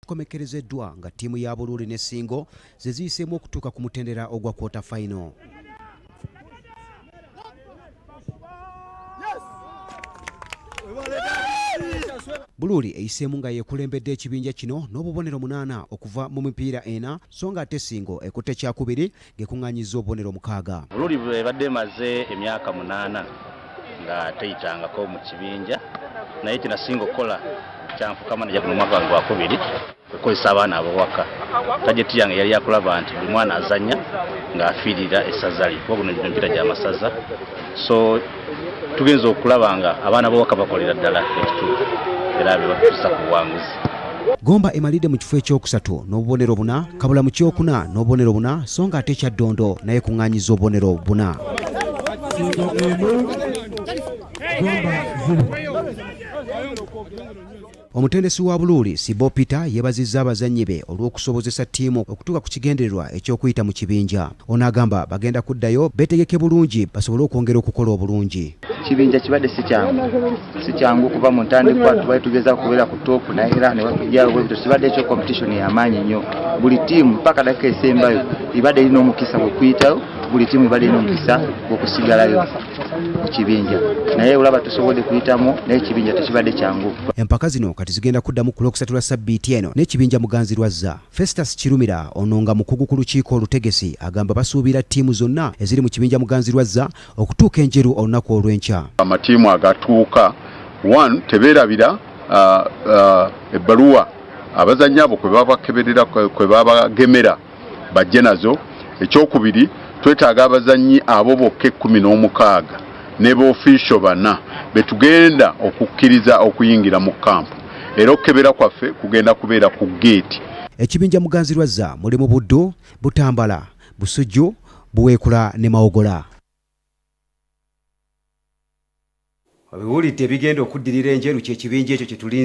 kikomekerezeddwa nga ttiimu ya Buluuli ne Ssingo ze ziyiseemu okutuuka ku mutendera ogwa quarter final. Buluuli eyiseemu nga yeekulembedde ekibinja kino n'obubonero 8 okuva mu mipiira 4 so nga ate Ssingo ekutte kyakubiri ng'ekungaanyiza obubonero 6. Buluuli ebadde emaze emyaka 8 nga teyitangako mu kibinja naye kino Ssingo kola kyanfukamana mu mwaka gwa 2 ekozesa abaana abawaka. Tajeti yange yali yakulaba nti buli mwana azanya ng'afiirira essaza lye kuba guno emipiira gy'amasaza, so tugenza okulaba nga abaana bawaka bakolera ddala ekituufu era bebatuusa ku buwanguzi. Gomba emalidde mu kifo ekyokusatu n'obubonero 4, Kabula mu kyokuna n'obubonero 4 so nga ate Kyaddondo naye kuŋŋaanyiza obubonero 4. Omutendesi wa Buluuli Sibo Peter yeebazizza abazannyi be olw'okusobozesa ttiimu okutuuka ku kigendererwa eky'okuyita mu kibinja. Ono agamba bagenda kuddayo beetegeke bulungi basobole okwongera okukola obulungi. Kibinja kibadde si kyangu kuva mu ntandikwa tubali tugeza kubeera ku toopu naye era ne batujjayo bwe bityo kibadde ekyo competition y'amaanyi nnyo. Buli ttiimu paka dakika esembayo ibadde erina omukisa gw'okuyitayo, buli ttiimu ibadde erina omukisa gw'okusigalayo mu kibinja naye olaba tusobodde kuyitamu naye ekibinja tekibadde kyangu. Empaka zino kati zigenda kuddamu ku lwokusatu lwa ssabbiiti eno n'ekibinja muganzirwazza. Festus Kirumira ono nga mukugu ku lukiiko olutegesi agamba basuubira ttiimu zonna eziri mu kibinja muganzirwazza okutuuka enjeru olunaku olw'enkya. Amatiimu agatuuka 1 tebeerabira ebbaluwa abazannyi abo kwe babakeberera kwe babagemera bajje nazo. Ekyokubiri twetaaga abazannyi abo bokka 16 ne b'ofiisho 4 betugenda okukkiriza okuyingira mu kampu era okukebera kwaffe kugenda kubeera ku geeti. Ekibinja muganzirwazza mulimu Buddu, Butambala, Busujju, Buweekula ne Mawogola. Obiwulidde ebigenda okuddirira enjeru ky'ekibinja ekyo kye tulinze.